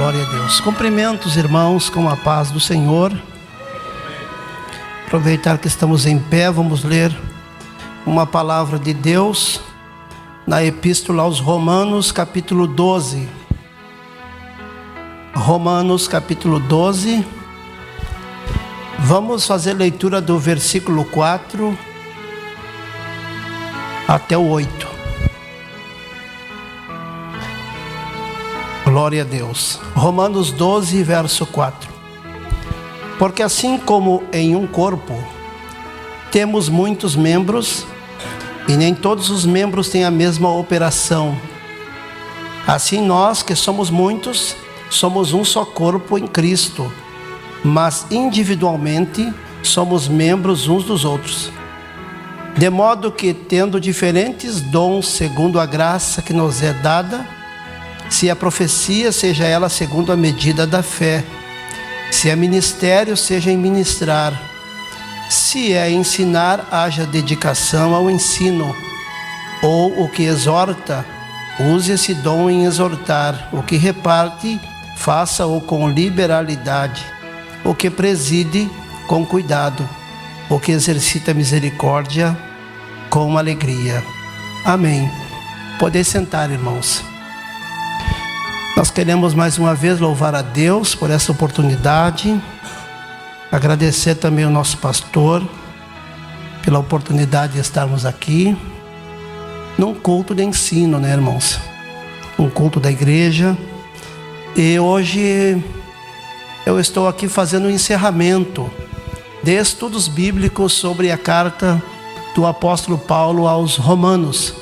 Glória a Deus. Cumprimento os irmãos com a paz do Senhor. Aproveitar que estamos em pé, vamos ler uma palavra de Deus na Epístola aos Romanos, capítulo 12. Romanos, capítulo 12. Vamos fazer leitura do versículo 4 até o 8. Glória a Deus. Romanos 12, verso 4. Porque assim como em um corpo temos muitos membros, e nem todos os membros têm a mesma operação, assim nós, que somos muitos, somos um só corpo em Cristo, mas individualmente somos membros uns dos outros. De modo que, tendo diferentes dons segundo a graça que nos é dada, se a profecia, seja ela segundo a medida da fé; se é ministério, seja em ministrar; se é ensinar, haja dedicação ao ensino; ou o que exorta, use esse dom em exortar; o que reparte, faça-o com liberalidade; o que preside, com cuidado; o que exercita misericórdia, com alegria. Amém. Podem sentar, irmãos. Nós queremos mais uma vez louvar a Deus por essa oportunidade, agradecer também ao nosso pastor pela oportunidade de estarmos aqui num culto de ensino, né, irmãos? Um culto da igreja. E hoje eu estou aqui fazendo um encerramento de estudos bíblicos sobre a carta do apóstolo Paulo aos Romanos.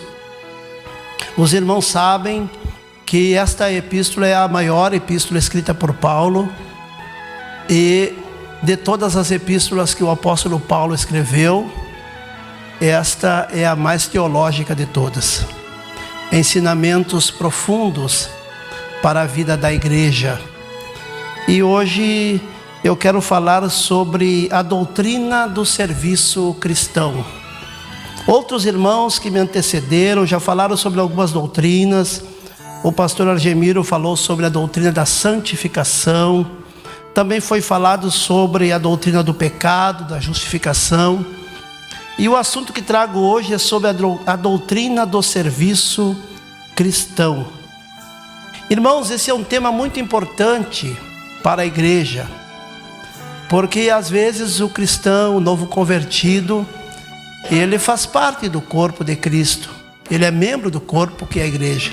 Os irmãos sabem que esta epístola é a maior epístola escrita por Paulo, e de todas as epístolas que o apóstolo Paulo escreveu, esta é a mais teológica de todas. Ensinamentos profundos para a vida da igreja. E hoje eu quero falar sobre a doutrina do serviço cristão. Outros irmãos que me antecederam já falaram sobre algumas doutrinas. O pastor Argemiro falou sobre a doutrina da santificação. Também foi falado sobre a doutrina do pecado, da justificação. E o assunto que trago hoje é sobre a doutrina do serviço cristão. Irmãos, esse é um tema muito importante para a igreja, porque às vezes o cristão, o novo convertido, ele faz parte do corpo de Cristo. Ele é membro do corpo que é a igreja.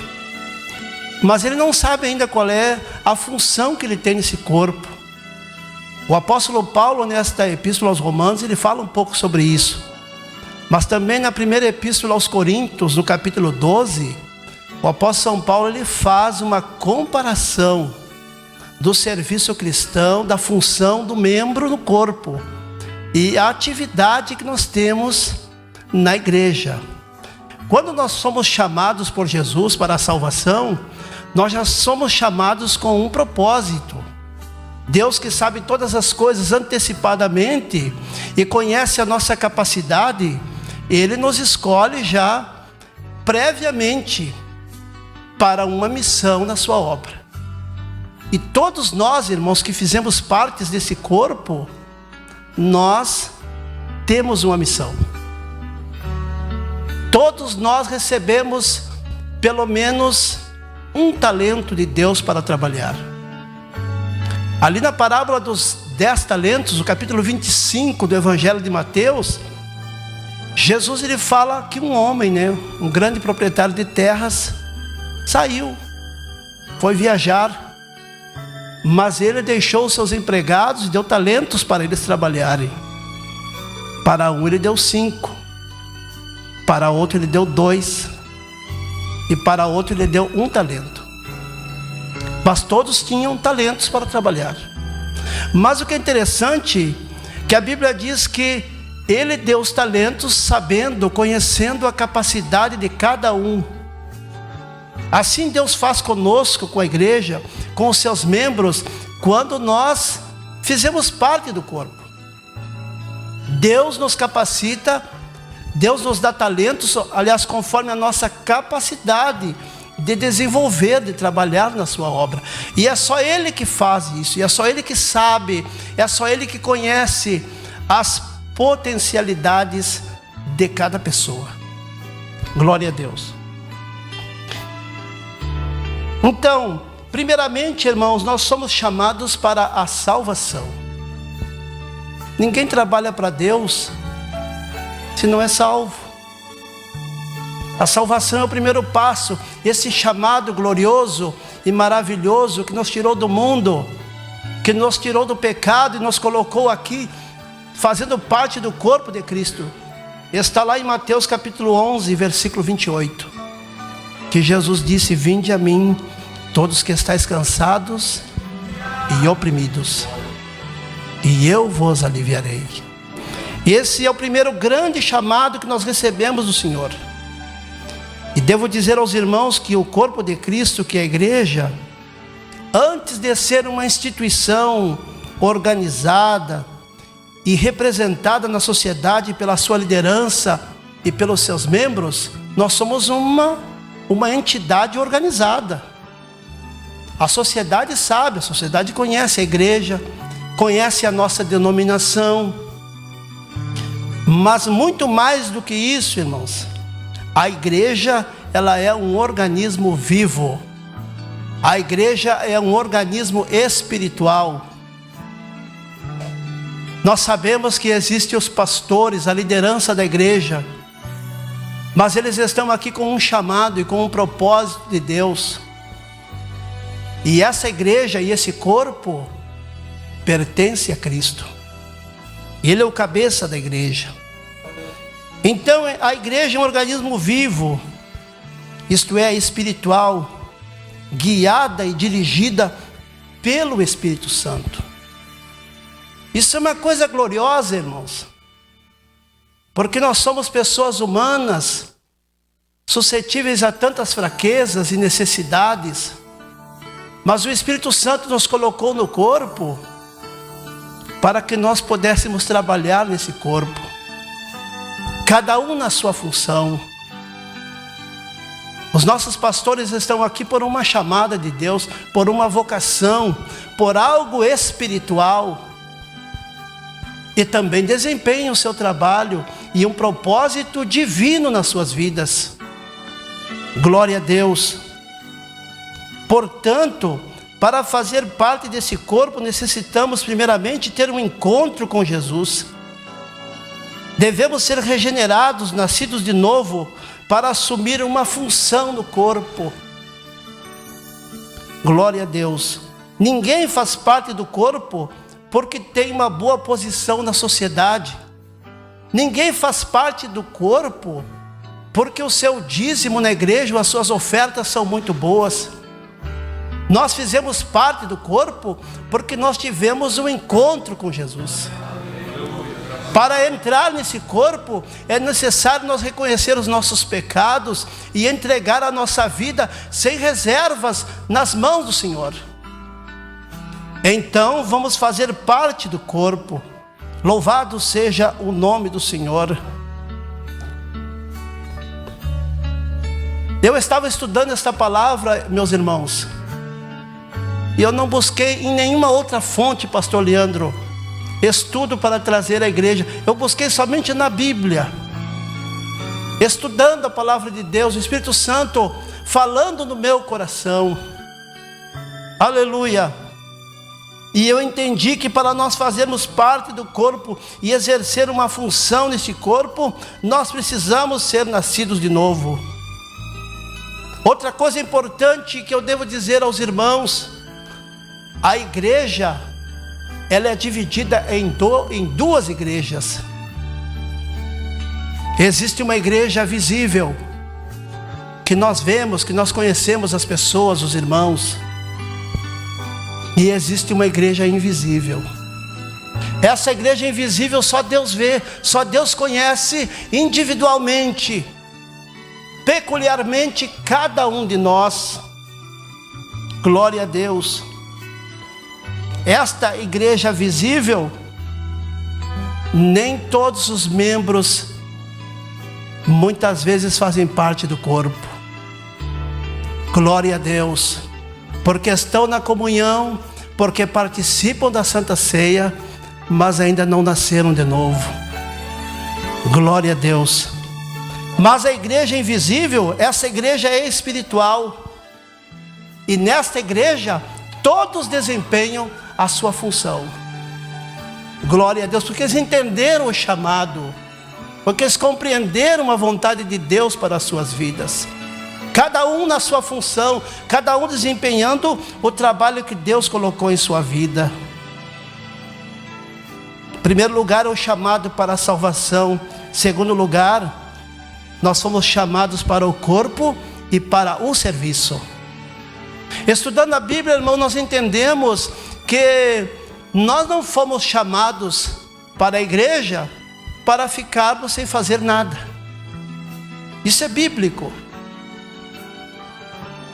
Mas ele não sabe ainda qual é a função que ele tem nesse corpo. O apóstolo Paulo, nesta epístola aos Romanos, ele fala um pouco sobre isso. Mas também na primeira epístola aos Coríntios, no capítulo 12, o apóstolo São Paulo, ele faz uma comparação do serviço cristão, da função do membro no corpo e a atividade que nós temos na igreja. Quando nós somos chamados por Jesus para a salvação, nós já somos chamados com um propósito. Deus, que sabe todas as coisas antecipadamente e conhece a nossa capacidade, Ele nos escolhe já previamente para uma missão na sua obra. E todos nós, irmãos, que fizemos parte desse corpo, nós temos uma missão. Todos nós recebemos pelo menos um talento de Deus para trabalhar. Ali na parábola dos 10 talentos, no capítulo 25 do Evangelho de Mateus, Jesus, ele fala que um homem, um grande proprietário de terras, saiu, foi viajar, mas ele deixou os seus empregados e deu talentos para eles trabalharem. Para um ele deu 5, para outro ele deu 2, e para outro ele deu 1 talento. Mas todos tinham talentos para trabalhar. Mas o que é interessante, que a Bíblia diz que ele deu os talentos sabendo, conhecendo a capacidade de cada um. Assim Deus faz conosco, com a igreja, com os seus membros, quando nós fizemos parte do corpo. Deus nos capacita, Deus nos dá talentos, aliás, conforme a nossa capacidade de desenvolver, de trabalhar na sua obra. E é só Ele que faz isso, e é só Ele que sabe, é só Ele que conhece as potencialidades de cada pessoa. Glória a Deus. Então, primeiramente, irmãos, nós somos chamados para a salvação. Ninguém trabalha para Deus se não é salvo. A salvação é o primeiro passo, esse chamado glorioso e maravilhoso que nos tirou do mundo, que nos tirou do pecado e nos colocou aqui, fazendo parte do corpo de Cristo. Está lá em Mateus capítulo 11, versículo 28, que Jesus disse: vinde a mim, todos que estáis cansados e oprimidos, e eu vos aliviarei. Esse é o primeiro grande chamado que nós recebemos do Senhor. E devo dizer aos irmãos que o corpo de Cristo, que é a igreja, antes de ser uma instituição organizada e representada na sociedade pela sua liderança e pelos seus membros, nós somos uma entidade organizada. A sociedade sabe, a sociedade conhece a igreja, conhece a nossa denominação, mas muito mais do que isso, irmãos, a igreja, ela é um organismo vivo. A igreja é um organismo espiritual. Nós sabemos que existem os pastores, a liderança da igreja, mas eles estão aqui com um chamado e com um propósito de Deus. E essa igreja e esse corpo pertence a Cristo. Ele é o cabeça da igreja. Então a igreja é um organismo vivo, isto é, espiritual, guiada e dirigida pelo Espírito Santo. Isso é uma coisa gloriosa, irmãos, porque nós somos pessoas humanas, suscetíveis a tantas fraquezas e necessidades, mas o Espírito Santo nos colocou no corpo para que nós pudéssemos trabalhar nesse corpo, cada um na sua função. Os nossos pastores estão aqui por uma chamada de Deus, por uma vocação, por algo espiritual, e também desempenham o seu trabalho e um propósito divino nas suas vidas. Glória a Deus. Portanto, para fazer parte desse corpo, necessitamos primeiramente ter um encontro com Jesus. Devemos ser regenerados, nascidos de novo, para assumir uma função no corpo. Glória a Deus. Ninguém faz parte do corpo porque tem uma boa posição na sociedade. Ninguém faz parte do corpo porque o seu dízimo na igreja ou as suas ofertas são muito boas. Nós fizemos parte do corpo porque nós tivemos um encontro com Jesus. Para entrar nesse corpo, é necessário nós reconhecer os nossos pecados e entregar a nossa vida sem reservas nas mãos do Senhor. Então vamos fazer parte do corpo. Louvado seja o nome do Senhor. Eu estava estudando esta palavra, meus irmãos, e eu não busquei em nenhuma outra fonte, pastor Leandro, estudo para trazer à igreja. Eu busquei somente na Bíblia, estudando a palavra de Deus, o Espírito Santo falando no meu coração. Aleluia. E eu entendi que para nós fazermos parte do corpo e exercer uma função nesse corpo, nós precisamos ser nascidos de novo. Outra coisa importante que eu devo dizer aos irmãos: a igreja, ela é dividida em duas igrejas. Existe uma igreja visível, que nós vemos, que nós conhecemos as pessoas, os irmãos. E existe uma igreja invisível. Essa igreja invisível só Deus vê, só Deus conhece individualmente, peculiarmente cada um de nós. Glória a Deus. Esta igreja visível, nem todos os membros muitas vezes fazem parte do corpo. Glória a Deus, porque estão na comunhão, porque participam da Santa Ceia, mas ainda não nasceram de novo. Glória a Deus. Mas a igreja invisível, essa igreja é espiritual. E nesta igreja, todos desempenham a sua função. Glória a Deus, porque eles entenderam o chamado, porque eles compreenderam a vontade de Deus para as suas vidas. Cada um na sua função, cada um desempenhando o trabalho que Deus colocou em sua vida. Em primeiro lugar, é o chamado para a salvação. Em segundo lugar, nós somos chamados para o corpo e para o serviço. Estudando a Bíblia, irmão, nós entendemos que nós não fomos chamados para a igreja para ficarmos sem fazer nada. Isso é bíblico.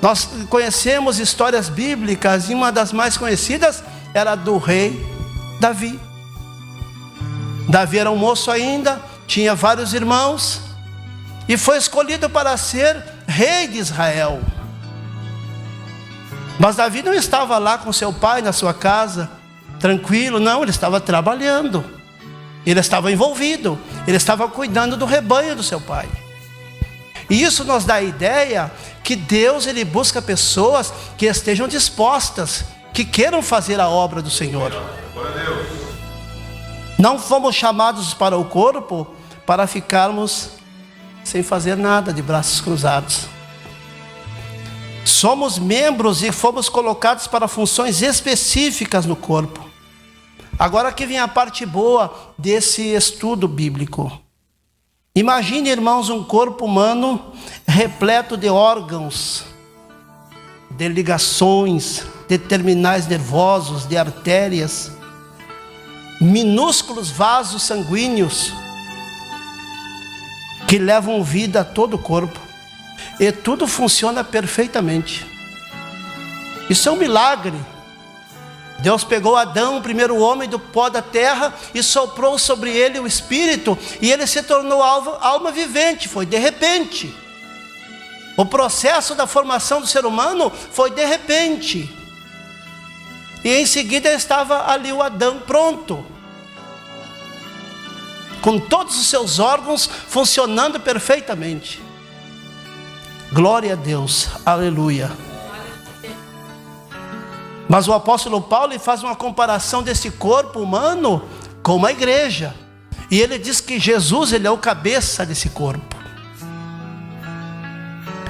Nós conhecemos histórias bíblicas, e uma das mais conhecidas era do rei Davi. Davi era um moço ainda, tinha vários irmãos, e foi escolhido para ser rei de Israel. Mas Davi não estava lá com seu pai na sua casa, tranquilo, não, ele estava trabalhando, ele estava envolvido, ele estava cuidando do rebanho do seu pai. E isso nos dá a ideia que Deus, Ele busca pessoas que estejam dispostas, que queiram fazer a obra do Senhor. Não fomos chamados para o corpo para ficarmos sem fazer nada, de braços cruzados. Somos membros e fomos colocados para funções específicas no corpo. Agora que vem a parte boa desse estudo bíblico. Imagine, irmãos, um corpo humano repleto de órgãos, de ligações, de terminais nervosos, de artérias, minúsculos vasos sanguíneos que levam vida a todo o corpo, e tudo funciona perfeitamente. Isso é um milagre. Deus pegou Adão, o primeiro homem, do pó da terra e soprou sobre ele o Espírito, e ele se tornou alma vivente. Foi de repente. O processo da formação do ser humano foi de repente. E em seguida estava ali o Adão pronto, com todos os seus órgãos funcionando perfeitamente. Glória a Deus, aleluia. Mas o apóstolo Paulo faz uma comparação desse corpo humano com uma igreja. E ele diz que Jesus, ele é o cabeça desse corpo.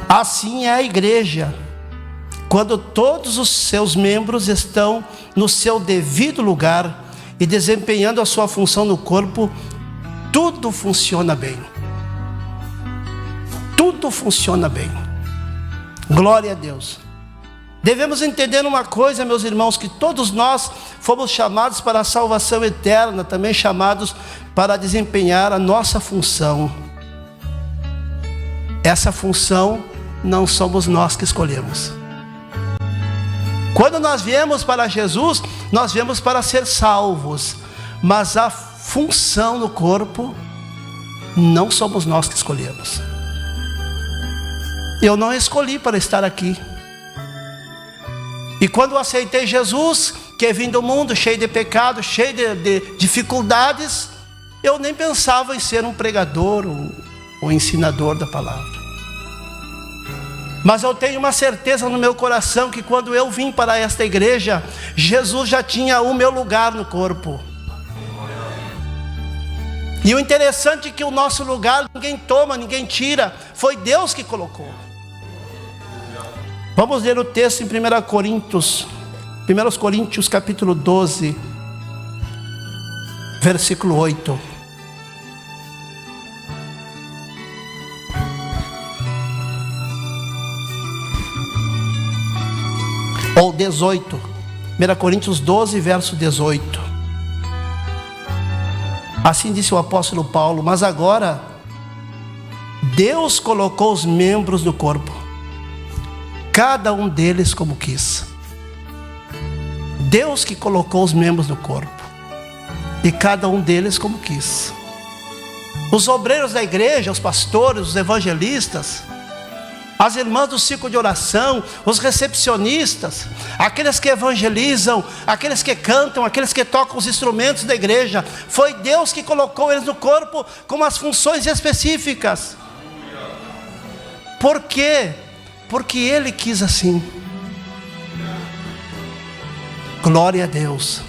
Assim é a igreja. Quando todos os seus membros estão no seu devido lugar e desempenhando a sua função no corpo, tudo funciona bem. Tudo funciona bem. Glória a Deus. Devemos entender uma coisa, meus irmãos, que todos nós fomos chamados para a salvação eterna, também chamados para desempenhar a nossa função. Essa função não somos nós que escolhemos. Quando nós viemos para Jesus, nós viemos para ser salvos, mas a função no corpo não somos nós que escolhemos. Eu não escolhi para estar aqui. E quando eu aceitei Jesus, que vim do mundo cheio de pecado, cheio de dificuldades, eu nem pensava em ser um pregador, um ensinador da palavra. Mas eu tenho uma certeza no meu coração que quando eu vim para esta igreja, Jesus já tinha o meu lugar no corpo. E o interessante é que o nosso lugar ninguém toma, ninguém tira, foi Deus que colocou. Vamos ler o texto em 1 Coríntios capítulo 12, versículo 8. Ou 18. 1 Coríntios 12, verso 18. Assim disse o apóstolo Paulo: mas agora Deus colocou os membros do corpo, cada um deles como quis. Deus que colocou os membros do corpo, e cada um deles como quis. Os obreiros da igreja, os pastores, os evangelistas, as irmãs do ciclo de oração, os recepcionistas, aqueles que evangelizam, aqueles que cantam, aqueles que tocam os instrumentos da igreja. Foi Deus que colocou eles no corpo com as funções específicas. Por quê? Porque Ele quis assim. Glória a Deus.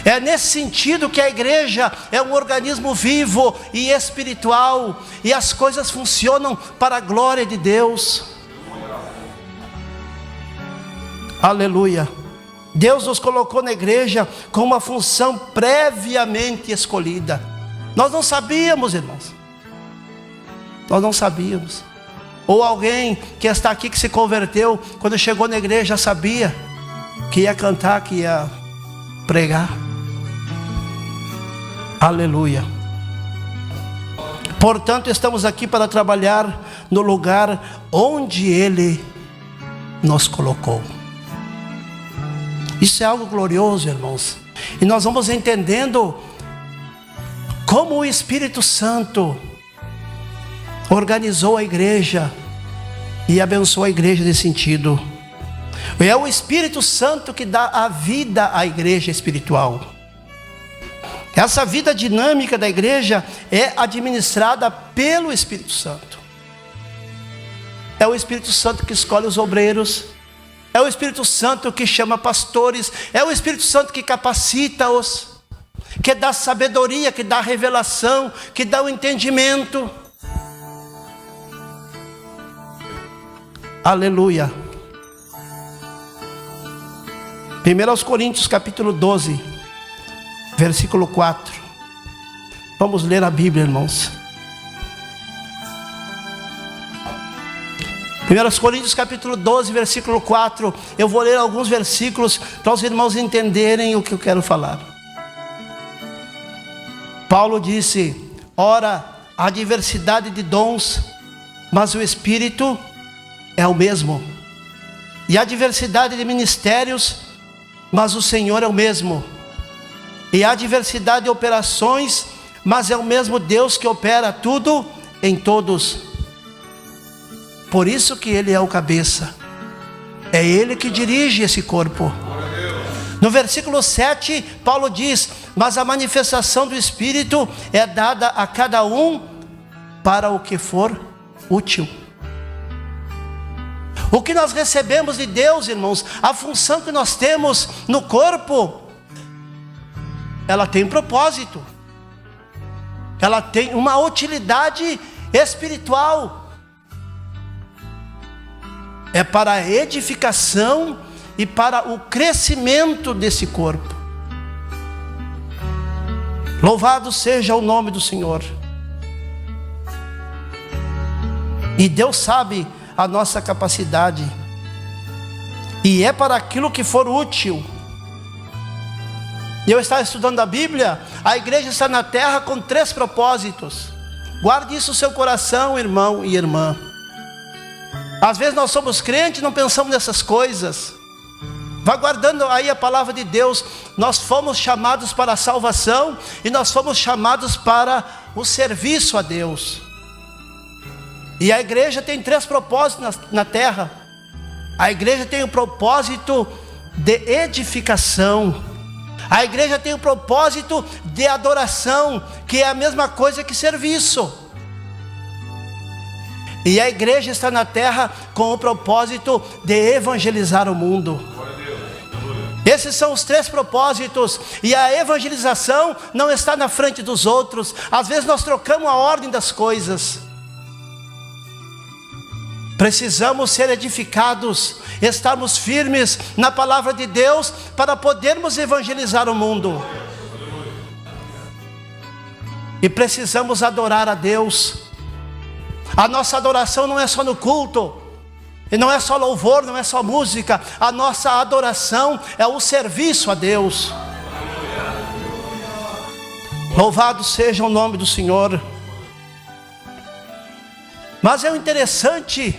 É nesse sentido que a igreja é um organismo vivo e espiritual, e as coisas funcionam para a glória de Deus. Aleluia. Deus nos colocou na igreja com uma função previamente escolhida. Nós não sabíamos, irmãos. Nós não sabíamos. Ou alguém que está aqui, que se converteu, quando chegou na igreja já sabia que ia cantar, que ia pregar. Aleluia. Portanto, estamos aqui para trabalhar no lugar onde Ele nos colocou. Isso é algo glorioso, irmãos. E nós vamos entendendo como o Espírito Santo organizou a igreja e abençoou a igreja nesse sentido. É o Espírito Santo que dá a vida à igreja espiritual. Essa vida dinâmica da igreja é administrada pelo Espírito Santo. É o Espírito Santo que escolhe os obreiros. É o Espírito Santo que chama pastores. É o Espírito Santo que capacita-os, que dá sabedoria, que dá revelação, que dá o entendimento. Aleluia. 1 Coríntios capítulo 12, versículo 4. Vamos ler a Bíblia, irmãos. 1 Coríntios capítulo 12, versículo 4. Eu vou ler alguns versículos para os irmãos entenderem o que eu quero falar. Paulo disse: ora, há diversidade de dons, mas o Espírito é o mesmo. E há diversidade de ministérios, mas o Senhor é o mesmo. E há diversidade de operações, mas é o mesmo Deus que opera tudo em todos. Por isso que Ele é o cabeça. É Ele que dirige esse corpo. No versículo 7, Paulo diz: mas a manifestação do Espírito é dada a cada um para o que for útil. O que nós recebemos de Deus, irmãos, a função que nós temos no corpo, ela tem propósito. Ela tem uma utilidade espiritual. É para a edificação e para o crescimento desse corpo. Louvado seja o nome do Senhor. E Deus sabe a nossa capacidade, e é para aquilo que for útil. Eu estava estudando a Bíblia. A igreja está na terra com 3 propósitos. Guarde isso no seu coração, irmão e irmã. Às vezes nós somos crentes e não pensamos nessas coisas. Vai guardando aí a palavra de Deus. Nós fomos chamados para a salvação, e nós fomos chamados para o serviço a Deus. E a igreja tem 3 propósitos na terra. A igreja tem o propósito de edificação. A igreja tem o propósito de adoração, que é a mesma coisa que serviço. E a igreja está na terra com o propósito de evangelizar o mundo. Esses são os 3 propósitos. E a evangelização não está na frente dos outros. Às vezes nós trocamos a ordem das coisas. Precisamos ser edificados, estarmos firmes na palavra de Deus para podermos evangelizar o mundo. E precisamos adorar a Deus. A nossa adoração não é só no culto, e não é só louvor, não é só música. A nossa adoração é o serviço a Deus. Louvado seja o nome do Senhor. Mas é interessante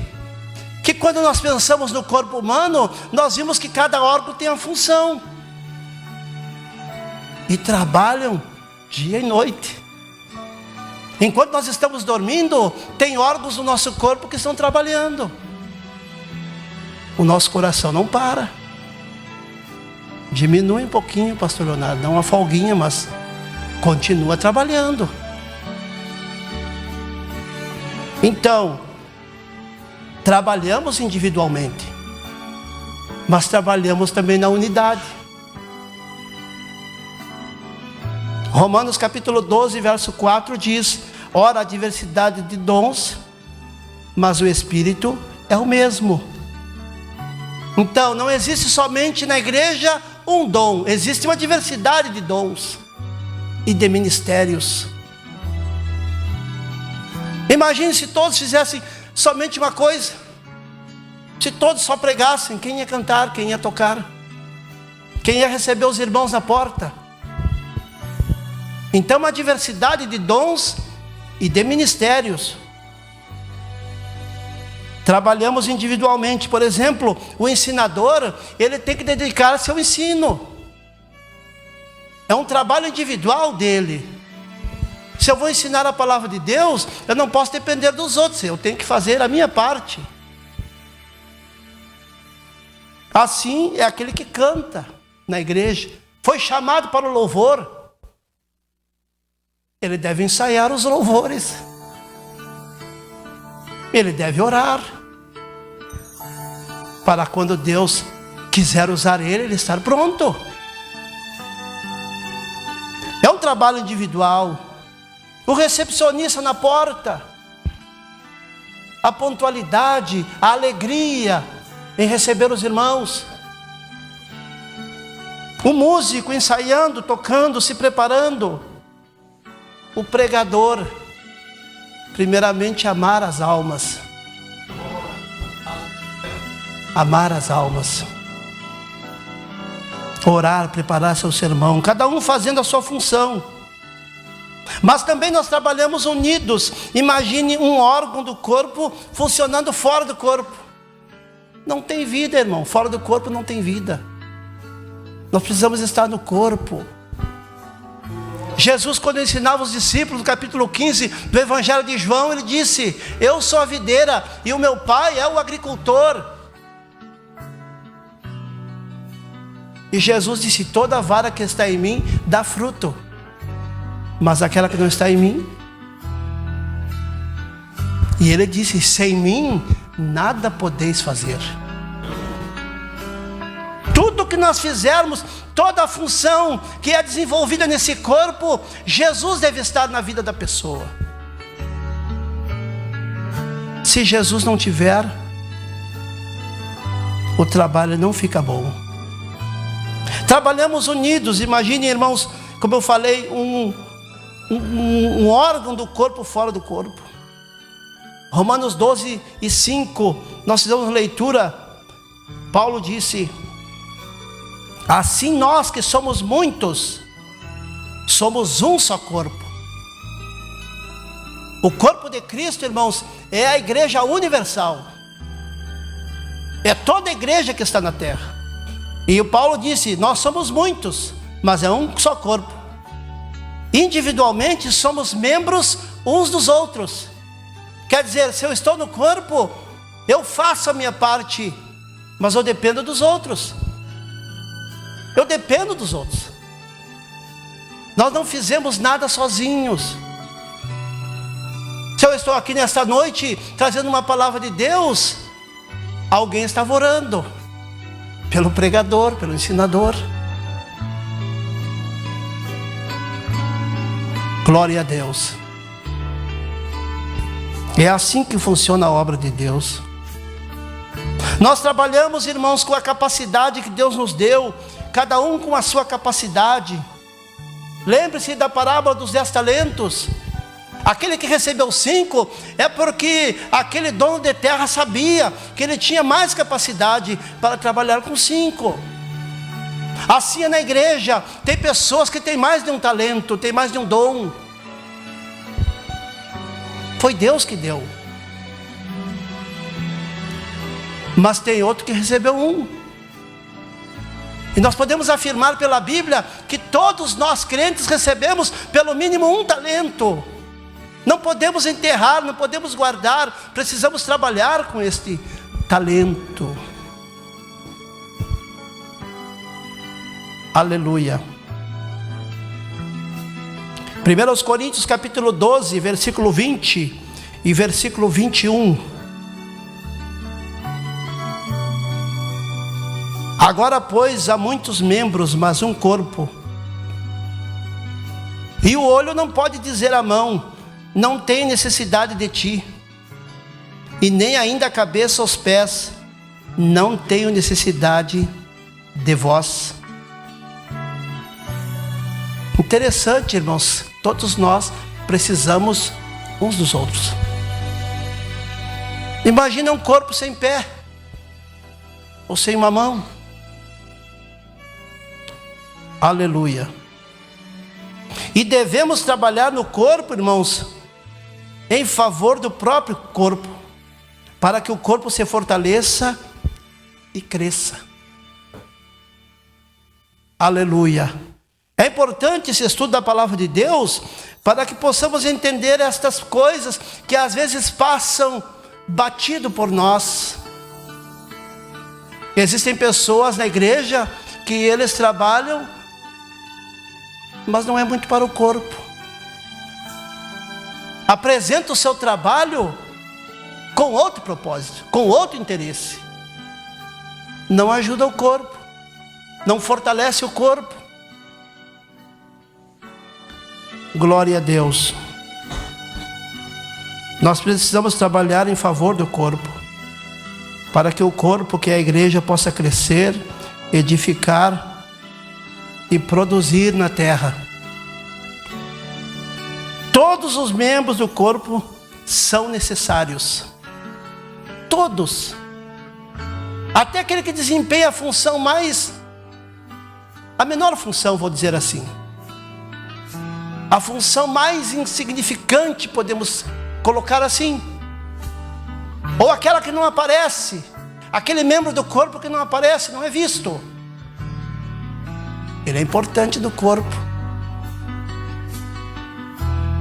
que quando nós pensamos no corpo humano, nós vimos que cada órgão tem uma função, e trabalham dia e noite. Enquanto nós estamos dormindo, tem órgãos do nosso corpo que estão trabalhando. O nosso coração não para. Diminui um pouquinho, pastor Leonardo, dá uma folguinha, mas continua trabalhando. Então, trabalhamos individualmente, mas trabalhamos também na unidade. Romanos capítulo 12, verso 4 diz: ora, a diversidade de dons, mas o Espírito é o mesmo. Então, não existe somente na igreja um dom, existe uma diversidade de dons e de ministérios. Imagine se todos fizessem somente uma coisa. Se todos só pregassem, quem ia cantar, quem ia tocar, quem ia receber os irmãos na porta? Então, uma diversidade de dons e de ministérios. Trabalhamos individualmente. Por exemplo, o ensinador, ele tem que dedicar-se ao ensino. É um trabalho individual dele. Se eu vou ensinar a palavra de Deus, eu não posso depender dos outros, eu tenho que fazer a minha parte. Assim é aquele que canta na igreja, foi chamado para o louvor, ele deve ensaiar os louvores, ele deve orar, para quando Deus quiser usar ele estar pronto. É um trabalho individual. O recepcionista na porta, a pontualidade, a alegria em receber os irmãos, o músico ensaiando, tocando, se preparando, o pregador, primeiramente amar as almas, orar, preparar seu sermão, cada um fazendo a sua função. Mas também nós trabalhamos unidos. Imagine um órgão do corpo funcionando fora do corpo. Não tem vida, irmão. Fora do corpo não tem vida. Nós precisamos estar no corpo. Jesus, quando ensinava os discípulos, no capítulo 15 do Evangelho de João, ele disse: eu sou a videira e o meu pai é o agricultor. E Jesus disse: toda vara que está em mim dá fruto, mas aquela que não está em mim. E ele disse: sem mim nada podeis fazer. Tudo que nós fizermos, toda a função que é desenvolvida nesse corpo, Jesus deve estar na vida da pessoa. Se Jesus não tiver, o trabalho não fica bom. Trabalhamos unidos. Imagine, irmãos, como eu falei, um órgão do corpo fora do corpo. Romanos 12 e 5, nós fizemos leitura. Paulo disse: assim nós que somos muitos, somos um só corpo. O corpo de Cristo, irmãos, é a igreja universal. É toda a igreja que está na terra. E o Paulo disse: nós somos muitos, mas é um só corpo. Individualmente somos membros uns dos outros. Quer dizer, se eu estou no corpo, eu faço a minha parte, mas eu dependo dos outros. Eu dependo dos outros. Nós não fizemos nada sozinhos. Se eu estou aqui nesta noite trazendo uma palavra de Deus, alguém estava orando pelo pregador, pelo ensinador. Glória a Deus. É assim que funciona a obra de Deus. Nós trabalhamos, irmãos, com a capacidade que Deus nos deu, cada um com a sua capacidade. Lembre-se da parábola dos 10 talentos. Aquele que recebeu 5 é porque aquele dono de terra sabia que ele tinha mais capacidade para trabalhar com 5. Assim é na igreja. Tem pessoas que têm mais de um talento, têm mais de um dom. Foi Deus que deu. Mas tem outro que recebeu 1. E nós podemos afirmar pela Bíblia que todos nós crentes recebemos pelo mínimo 1 talento. Não podemos enterrar, não podemos guardar, precisamos trabalhar com este talento. Aleluia. 1 Coríntios capítulo 12, versículo 20 e versículo 21. Agora, pois, há muitos membros, mas um corpo. E o olho não pode dizer à mão: não tenho necessidade de ti. E nem ainda a cabeça aos pés: não tenho necessidade de vós. Interessante, irmãos. Todos nós precisamos uns dos outros. Imagina um corpo sem pé, ou sem uma mão. Aleluia. E devemos trabalhar no corpo, irmãos, em favor do próprio corpo, para que o corpo se fortaleça e cresça. Aleluia. É importante esse estudo da palavra de Deus, para que possamos entender estas coisas que às vezes passam batido por nós. Existem pessoas na igreja que eles trabalham, mas não é muito para o corpo. Apresenta o seu trabalho com outro propósito, com outro interesse. Não ajuda o corpo, não fortalece o corpo. Glória a Deus. Nós precisamos trabalhar em favor do corpo, para que o corpo, que é a igreja, possa crescer, edificar e produzir na terra. Todos os membros do corpo são necessários. Todos. Até aquele que desempenha a função a menor função, vou dizer assim. A função mais insignificante, podemos colocar assim. Ou aquela que não aparece. Aquele membro do corpo que não aparece, não é visto. Ele é importante do corpo.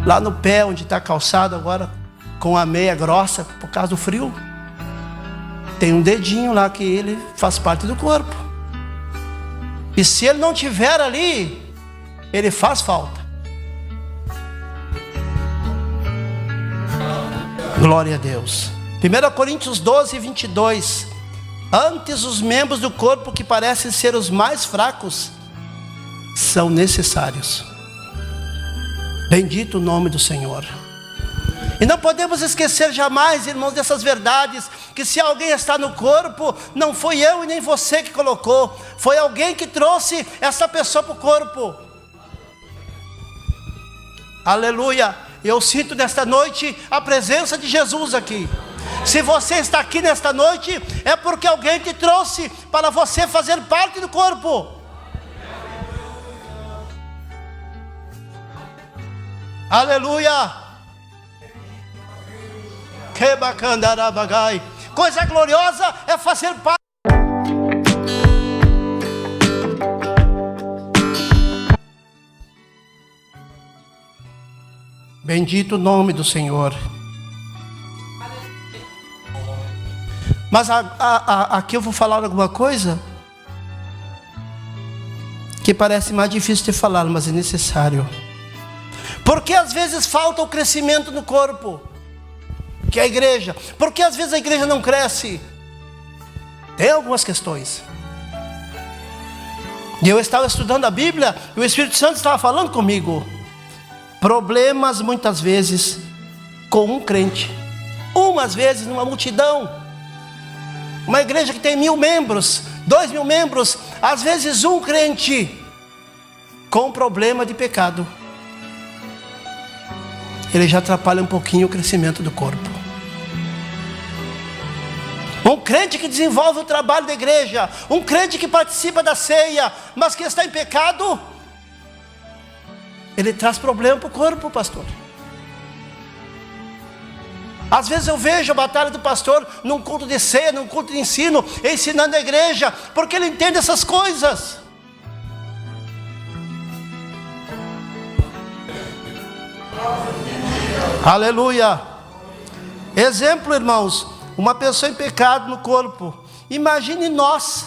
Lá no pé, onde está calçado agora, com a meia grossa, por causa do frio, tem um dedinho lá que ele faz parte do corpo. E se ele não tiver ali, ele faz falta. Glória a Deus. 1 Coríntios 12, 22. Antes, os membros do corpo que parecem ser os mais fracos são necessários. Bendito o nome do Senhor. E não podemos esquecer jamais, irmãos, dessas verdades, que se alguém está no corpo, não foi eu e nem você que colocou, foi alguém que trouxe essa pessoa para o corpo. Aleluia. Eu sinto nesta noite a presença de Jesus aqui. Se você está aqui nesta noite, é porque alguém te trouxe para você fazer parte do corpo. Aleluia. Que bacandarabagai. Coisa gloriosa é fazer parte. Bendito o nome do Senhor. Mas aqui eu vou falar alguma coisa que parece mais difícil de falar, mas é necessário. Porque às vezes falta o crescimento no corpo, que é a igreja. Porque às vezes a igreja não cresce. Tem algumas questões. E eu estava estudando a Bíblia e o Espírito Santo estava falando comigo. Problemas muitas vezes com um crente, umas vezes numa multidão. Uma igreja que tem 1000 membros, 2000 membros, às vezes um crente com problema de pecado, ele já atrapalha um pouquinho o crescimento do corpo. Um crente que desenvolve o trabalho da igreja, um crente que participa da ceia, mas que está em pecado, ele traz problema para o corpo, pastor. Às vezes eu vejo a batalha do pastor num culto de ceia, num culto de ensino, ensinando a igreja, porque ele entende essas coisas. Aleluia. Exemplo, irmãos, uma pessoa em pecado no corpo. Imagine nós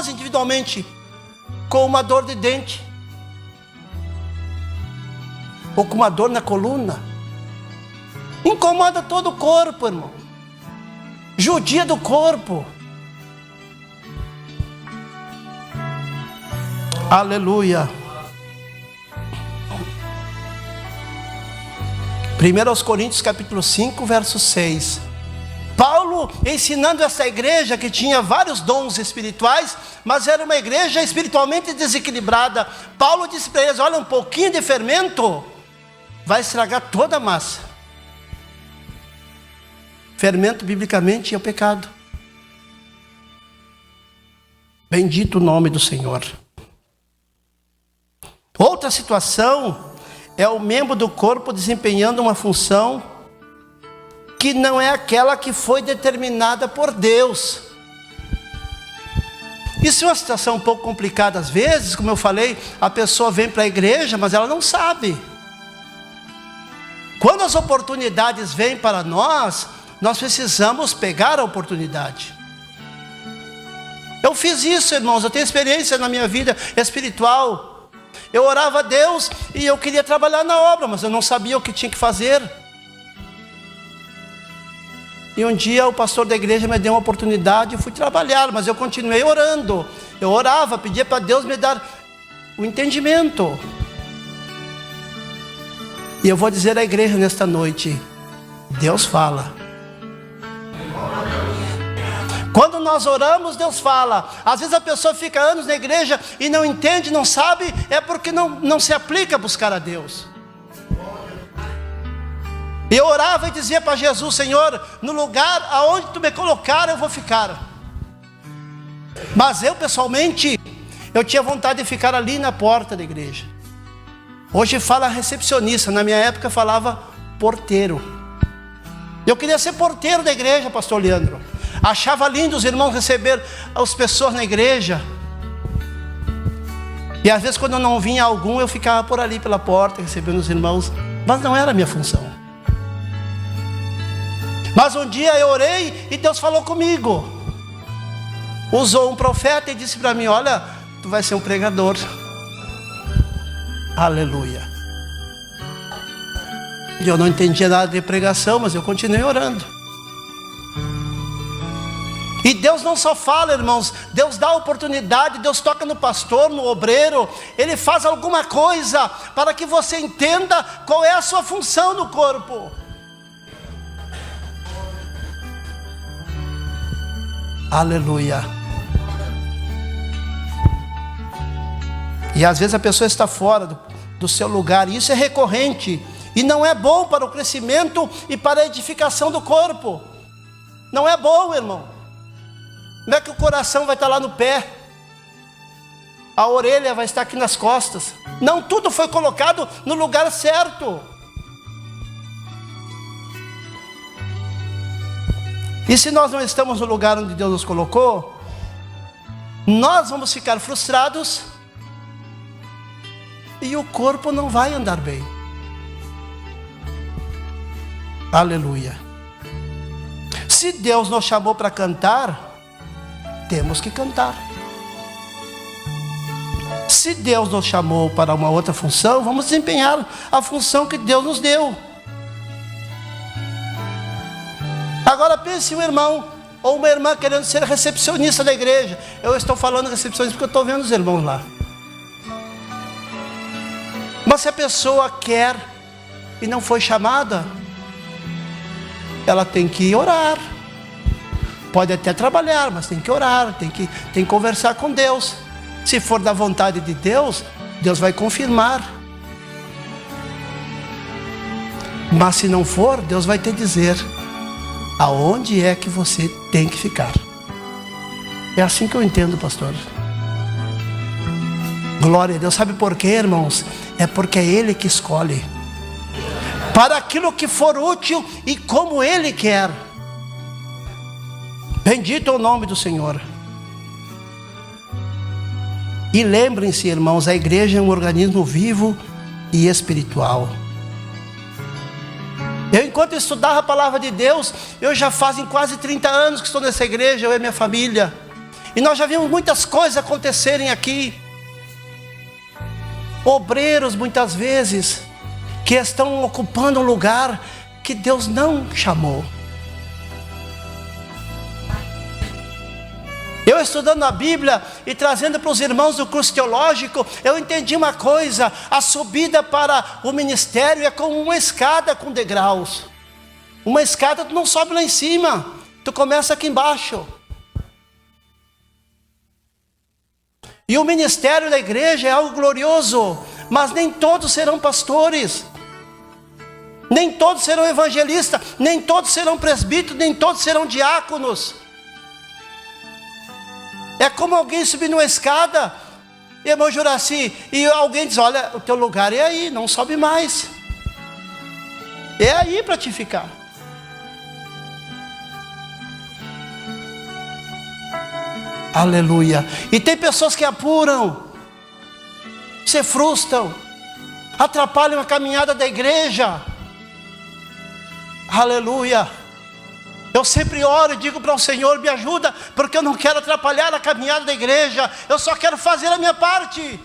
individualmente, com uma dor de dente, ou com uma dor na coluna. Incomoda todo o corpo, irmão. Judia do corpo. Aleluia. 1 Coríntios capítulo 5, verso 6. Paulo ensinando essa igreja que tinha vários dons espirituais, mas era uma igreja espiritualmente desequilibrada. Paulo disse para eles: olha, um pouquinho de fermento vai estragar toda a massa. Fermento, biblicamente, é o pecado. Bendito o nome do Senhor. Outra situação é o membro do corpo desempenhando uma função que não é aquela que foi determinada por Deus. Isso é uma situação um pouco complicada às vezes. Como eu falei, a pessoa vem para a igreja, mas ela não sabe. Quando as oportunidades vêm para nós precisamos pegar a oportunidade. Eu fiz isso, irmãos, eu tenho experiência na minha vida espiritual. Eu orava a Deus e eu queria trabalhar na obra, mas eu não sabia o que tinha que fazer. E um dia o pastor da igreja me deu uma oportunidade e fui trabalhar, mas eu continuei orando. Eu orava, pedia para Deus me dar o entendimento. E eu vou dizer à igreja nesta noite: Deus fala. Quando nós oramos, Deus fala. Às vezes a pessoa fica anos na igreja e não entende, não sabe, é porque não se aplica a buscar a Deus. Eu orava e dizia para Jesus: Senhor, no lugar aonde Tu me colocar, eu vou ficar. Mas eu pessoalmente, eu tinha vontade de ficar ali na porta da igreja. Hoje fala recepcionista, na minha época falava porteiro. Eu queria ser porteiro da igreja, pastor Leandro. Achava lindo os irmãos receber as pessoas na igreja. E às vezes quando não vinha algum, eu ficava por ali pela porta, recebendo os irmãos. Mas não era a minha função. Mas um dia eu orei e Deus falou comigo. Usou um profeta e disse para mim: olha, tu vai ser um pregador. Aleluia. E eu não entendia nada de pregação, mas eu continuei orando. E Deus não só fala, irmãos, Deus dá oportunidade, Deus toca no pastor, no obreiro. Ele faz alguma coisa para que você entenda qual é a sua função no corpo. Aleluia. E às vezes a pessoa está fora do seu lugar, e isso é recorrente, e não é bom para o crescimento e para a edificação do corpo. Não é bom, irmão. Como é que o coração vai estar lá no pé? A orelha vai estar aqui nas costas. Não tudo foi colocado no lugar certo. E se nós não estamos no lugar onde Deus nos colocou, nós vamos ficar frustrados e o corpo não vai andar bem. Aleluia. Se Deus nos chamou para cantar, temos que cantar. Se Deus nos chamou para uma outra função, vamos desempenhar a função que Deus nos deu. Agora pense um irmão ou uma irmã querendo ser recepcionista da igreja. Eu estou falando recepcionista porque eu estou vendo os irmãos lá. Mas se a pessoa quer e não foi chamada, ela tem que orar. Pode até trabalhar, mas tem que orar, tem que conversar com Deus. Se for da vontade de Deus, Deus vai confirmar. Mas se não for, Deus vai te dizer aonde é que você tem que ficar. É assim que eu entendo, pastor. Glória a Deus. Sabe por quê, irmãos? É porque é Ele que escolhe para aquilo que for útil e como Ele quer. Bendito é o nome do Senhor. E lembrem-se, irmãos, a igreja é um organismo vivo e espiritual. Enquanto eu estudava a palavra de Deus, eu já fazem quase 30 anos que estou nessa igreja, eu e minha família. E nós já vimos muitas coisas acontecerem aqui. Obreiros, muitas vezes, que estão ocupando um lugar que Deus não chamou. Eu estudando a Bíblia e trazendo para os irmãos do curso teológico, eu entendi uma coisa: a subida para o ministério é como uma escada com degraus. Uma escada tu não sobe lá em cima, tu começa aqui embaixo. E o ministério da igreja é algo glorioso, mas nem todos serão pastores, nem todos serão evangelistas, nem todos serão presbíteros, nem todos serão diáconos. É como alguém subir numa escada, irmão Juraci, e alguém diz: olha, o teu lugar é aí, não sobe mais. É aí para te ficar. Aleluia. E tem pessoas que apuram, se frustram, atrapalham a caminhada da igreja. Aleluia. Eu sempre oro e digo para o Senhor: me ajuda, porque eu não quero atrapalhar a caminhada da igreja, eu só quero fazer a minha parte.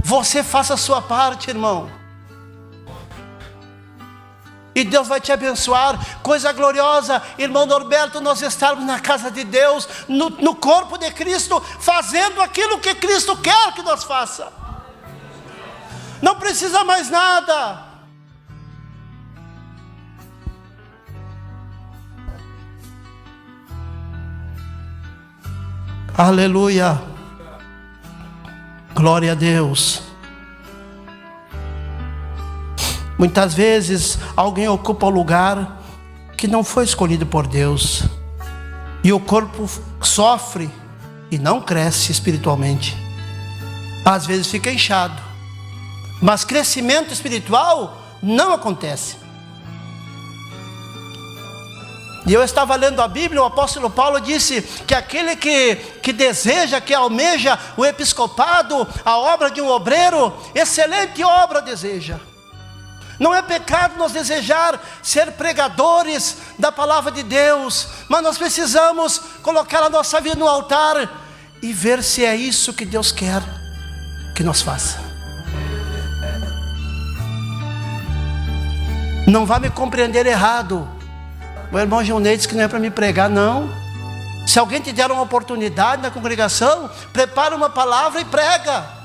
Você faça a sua parte, irmão, e Deus vai te abençoar. Coisa gloriosa, irmão Norberto, nós estarmos na casa de Deus, no corpo de Cristo, fazendo aquilo que Cristo quer que nós façamos. Não precisa mais nada. Aleluia. Glória a Deus. Muitas vezes alguém ocupa o lugar que não foi escolhido por Deus, e o corpo sofre e não cresce espiritualmente. Às vezes fica inchado, mas crescimento espiritual não acontece. E eu estava lendo a Bíblia, o apóstolo Paulo disse que aquele que deseja, que almeja o episcopado, a obra de um obreiro, excelente obra deseja. Não é pecado nós desejar ser pregadores da palavra de Deus, mas nós precisamos colocar a nossa vida no altar e ver se é isso que Deus quer que nós faça. Não vai me compreender errado. O irmão Gilney disse que não é para me pregar, não. Se alguém te der uma oportunidade na congregação, prepara uma palavra e prega.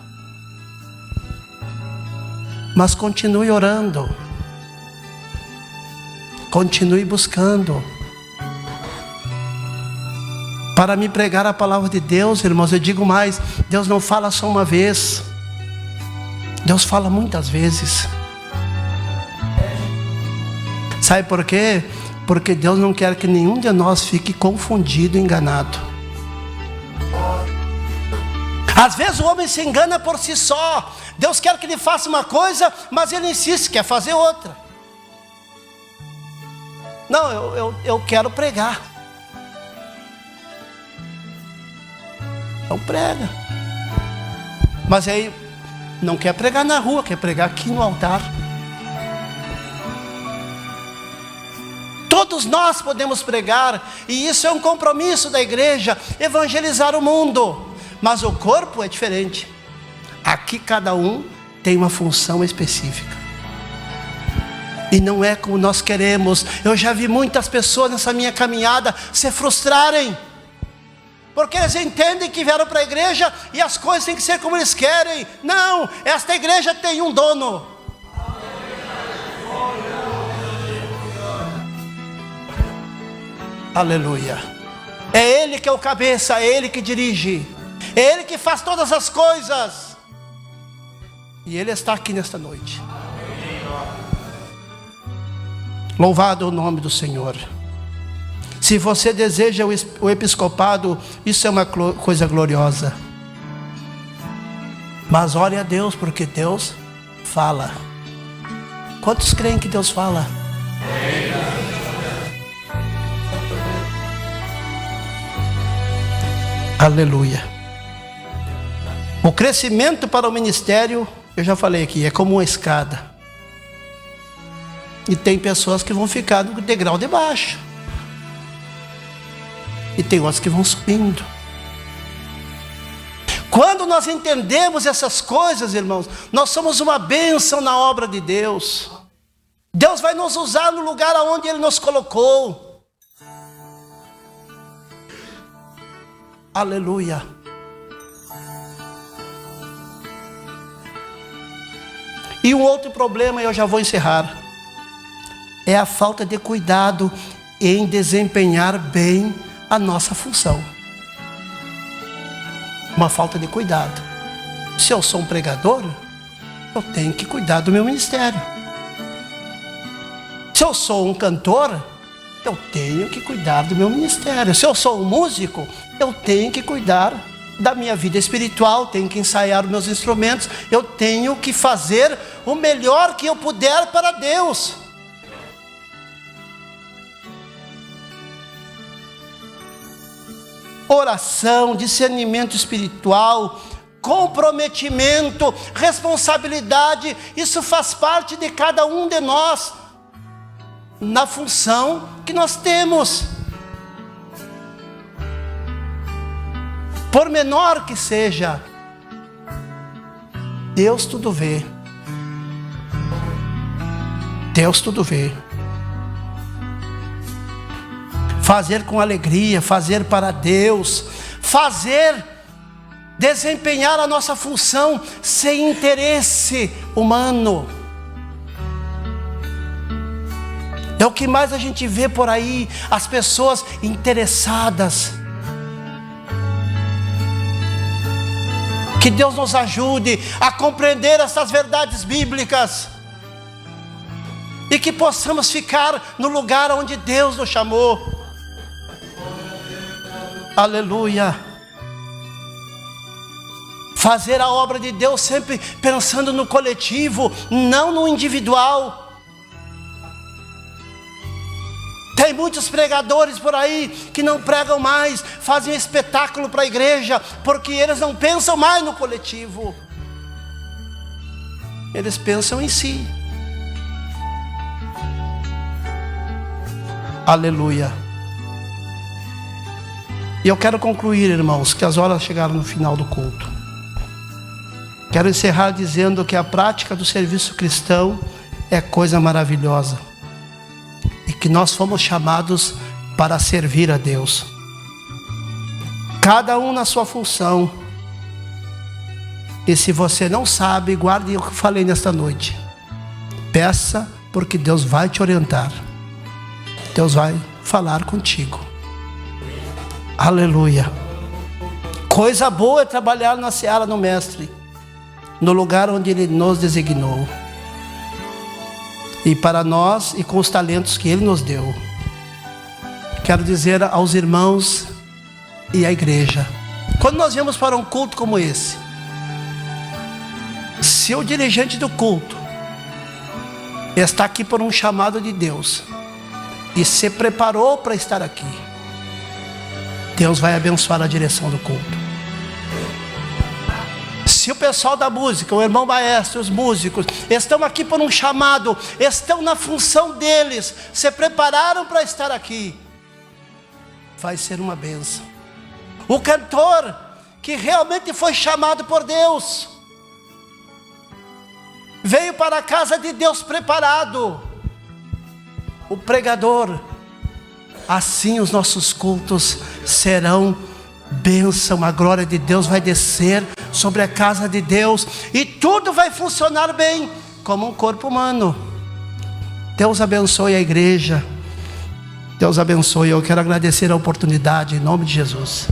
Mas continue orando, continue buscando. Para me pregar a palavra de Deus, irmãos, eu digo mais: Deus não fala só uma vez, Deus fala muitas vezes. Sabe por quê? Porque Deus não quer que nenhum de nós fique confundido, enganado. Às vezes o homem se engana por si só. Deus quer que ele faça uma coisa, mas ele insiste, quer fazer outra. Não, eu quero pregar. Então prega. Mas aí não quer pregar na rua, quer pregar aqui no altar. Todos nós podemos pregar, e isso é um compromisso da igreja, evangelizar o mundo. Mas o corpo é diferente. Aqui cada um tem uma função específica. E não é como nós queremos. Eu já vi muitas pessoas nessa minha caminhada se frustrarem, porque eles entendem que vieram para a igreja e as coisas têm que ser como eles querem. Não, esta igreja tem um dono. Aleluia. É Ele que é o cabeça, é Ele que dirige, é Ele que faz todas as coisas. E Ele está aqui nesta noite. Louvado o nome do Senhor. Se você deseja o episcopado, isso é uma coisa gloriosa. Mas ore a Deus, porque Deus fala. Quantos creem que Deus fala? Aleluia. O crescimento para o ministério, eu já falei aqui, é como uma escada. E tem pessoas que vão ficar no degrau de baixo. E tem outras que vão subindo. Quando nós entendemos essas coisas, irmãos, nós somos uma bênção na obra de Deus. Deus vai nos usar no lugar aonde Ele nos colocou. Aleluia. E um outro problema, eu já vou encerrar, é a falta de cuidado em desempenhar bem a nossa função. Uma falta de cuidado. Se eu sou um pregador, eu tenho que cuidar do meu ministério. Se eu sou um cantor, eu tenho que cuidar do meu ministério. Se eu sou um músico, eu tenho que cuidar da minha vida espiritual, tenho que ensaiar os meus instrumentos, eu tenho que fazer o melhor que eu puder para Deus. Oração, discernimento espiritual, comprometimento, responsabilidade, isso faz parte de cada um de nós, na função que nós temos. Por menor que seja, Deus tudo vê. Deus tudo vê. Fazer com alegria, fazer para Deus, desempenhar a nossa função sem interesse humano. É o que mais a gente vê por aí, as pessoas interessadas. Que Deus nos ajude a compreender essas verdades bíblicas. E que possamos ficar no lugar onde Deus nos chamou. Aleluia. Fazer a obra de Deus sempre pensando no coletivo, não no individual. Tem muitos pregadores por aí que não pregam mais, fazem espetáculo para a igreja, porque eles não pensam mais no coletivo. Eles pensam em si. Aleluia. E eu quero concluir, irmãos, que as horas chegaram no final do culto. Quero encerrar dizendo que a prática do serviço cristão é coisa maravilhosa. E que nós fomos chamados para servir a Deus. Cada um na sua função. E se você não sabe, guarde o que eu falei nesta noite. Peça, porque Deus vai te orientar. Deus vai falar contigo. Aleluia. Coisa boa é trabalhar na seara do Mestre, no lugar onde Ele nos designou, e para nós e com os talentos que Ele nos deu. Quero dizer aos irmãos e à igreja, quando nós viemos para um culto como esse, se o dirigente do culto está aqui por um chamado de Deus e se preparou para estar aqui, Deus vai abençoar a direção do culto. Se o pessoal da música, o irmão maestro, os músicos, estão aqui por um chamado, estão na função deles, se prepararam para estar aqui, vai ser uma bênção. O cantor, que realmente foi chamado por Deus, veio para a casa de Deus preparado. O pregador, assim os nossos cultos serão bênção, a glória de Deus vai descer sobre a casa de Deus e tudo vai funcionar bem, como um corpo humano. Deus abençoe a igreja, Deus abençoe. Eu quero agradecer a oportunidade em nome de Jesus.